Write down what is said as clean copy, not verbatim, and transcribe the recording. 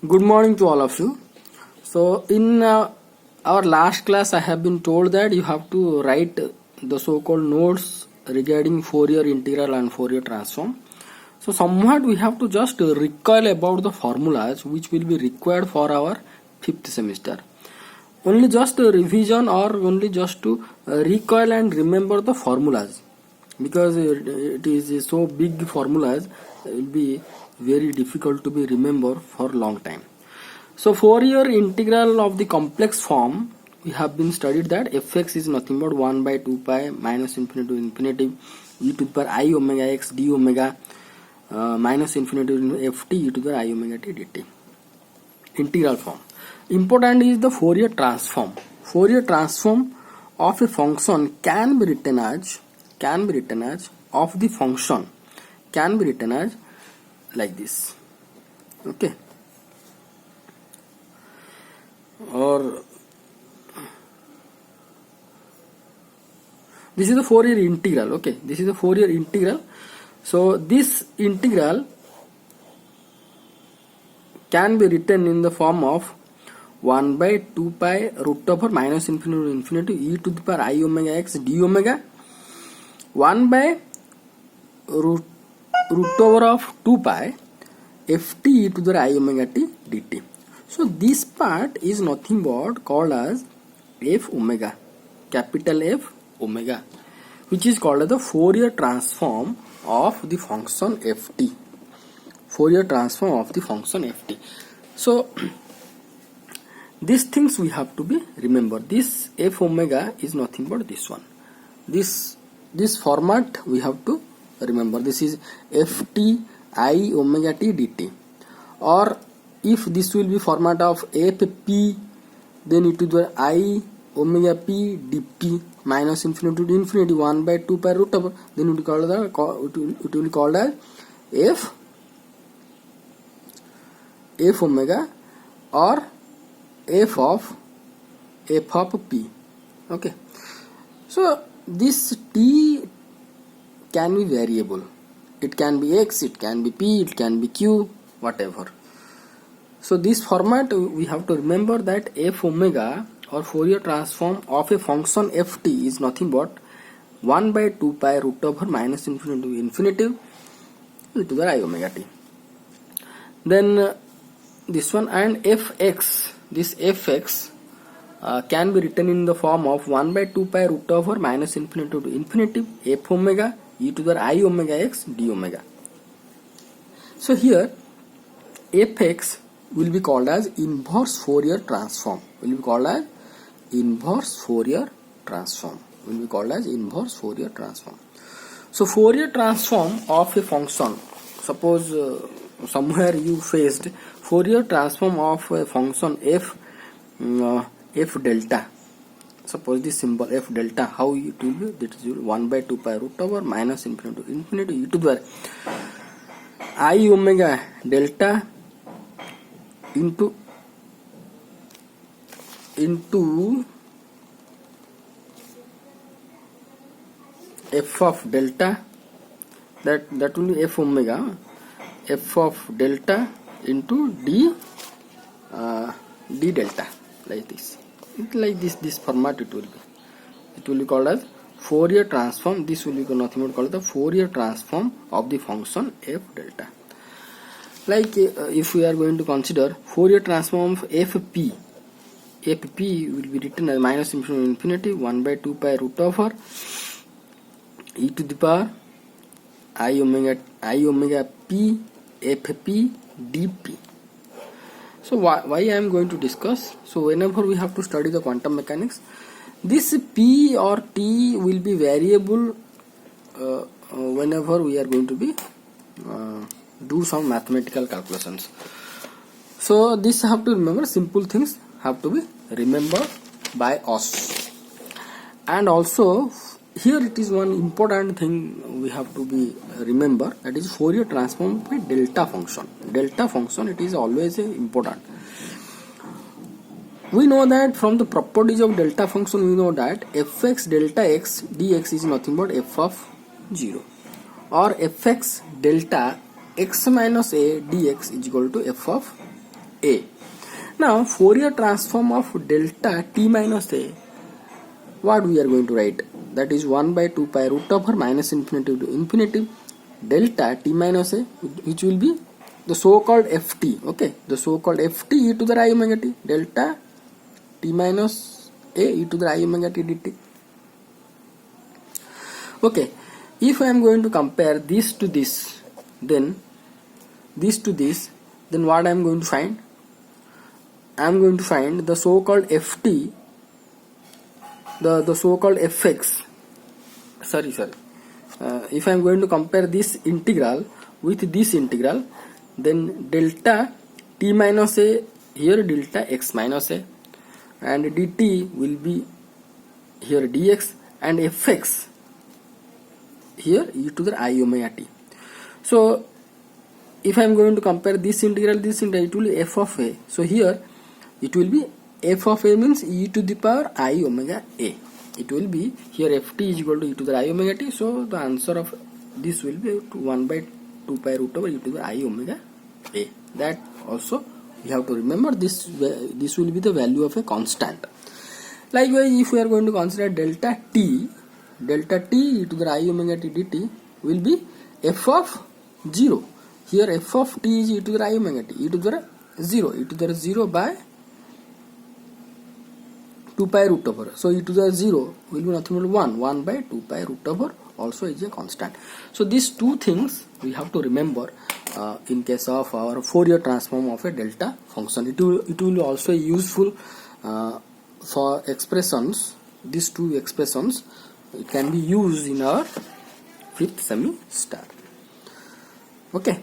Good morning to all of you. So, in our last class, I have been told that you have to write the so-called notes regarding Fourier integral and Fourier transform. So, somewhat we have to just recall about the formulas which will be required for our fifth semester. Only just a revision or only just to recall and remember the formulas, because it is so big formulas, it will be very difficult to be remember for long time. So Fourier integral of the complex form, we have been studied that fx is nothing but 1 by 2 pi minus infinity to infinity e to the power I omega x d omega minus infinity to ft e to the I omega t dt. Integral form. Important is the Fourier transform. Fourier transform of a function can be written as of the function can be written as like this. Okay. Or this is the Fourier integral. Okay, this is the Fourier integral. So this integral can be written in the form of 1 by 2 pi root over minus infinity to infinity e to the power I omega x d omega 1 by root over of 2 pi ft e to the I omega t dt. So this part is nothing but called as f omega, capital F omega, which is called as the Fourier transform of the function ft. Fourier transform of the function ft. So these things we have to be remember. This f omega is nothing but this one. This format we have to remember. This is ft I omega t dt. Or if this will be format of fp, then it will be I omega p dp minus infinity to infinity 1 by 2 pi root over, then it will be called as f omega or f of p. Okay, so this t can be variable. It can be x, it can be p, it can be q, whatever. So this format we have to remember that f omega or Fourier transform of a function ft is nothing but 1 by 2 pi root over minus infinity to infinity e to the I omega t. Then this one, and fx, this fx can be written in the form of 1 by 2 pi root over minus infinity to infinity f omega e to the I omega x d omega. So here fx will be called as inverse Fourier transform. Will be called as inverse Fourier transform. Will be called as inverse Fourier transform. So Fourier transform of a function. Suppose somewhere you faced Fourier transform of a function f delta. Suppose this symbol f delta, how it will be? That is 1 by 2 pi root over minus infinity to infinity e to the I omega delta into f of delta, that will be f omega, f of delta into d delta, like this. This format it will be called as Fourier transform. This will be nothing but called the Fourier transform of the function f delta. Like if we are going to consider Fourier transform of fp will be written as minus infinity to infinity 1 by 2 pi root over e to the power I omega p fp dp. So why I am going to discuss? So whenever we have to study the quantum mechanics, this p or t will be variable whenever we are going to be do some mathematical calculations. So this have to remember, simple things have to be remembered by us. And also here it is one important thing we have to be remember, that is Fourier transform by delta function. Delta function, it is always important. We know that from the properties of delta function, we know that fx delta x dx is nothing but f of 0, or fx delta x minus a dx is equal to f of a. Now Fourier transform of delta t minus a, what we are going to write? That is 1 by 2 pi root over minus infinity to infinity delta t minus a, which will be the so-called ft. Okay, the so-called ft e to the I omega t, delta t minus a e to the I omega t dt. Okay, if I am going to compare this to this, then this to this, then what I am going to find? I am going to find the so-called ft, the so-called fx. Sorry. If I am going to compare this integral with this integral, then delta t minus a, here delta x minus a, and dt will be here dx, and fx here e to the I omega t. So if I am going to compare this integral, it will be f of a. So here it will be f of a means e to the power I omega a. It will be here ft is equal to e to the I omega t. So the answer of this will be 1 by 2 pi root over e to the I omega a. That also you have to remember. This will be the value of a constant. Likewise, if we are going to consider delta t e to the I omega t dt will be f of 0. Here f of t is e to the I omega t, e to the 0 by 2 pi root over. So e to the 0 will be nothing but 1 by 2 pi root over also is a constant. So these two things we have to remember in case of our Fourier transform of a delta function. It will also useful for expressions. These two expressions can be used in our fifth semester. Okay.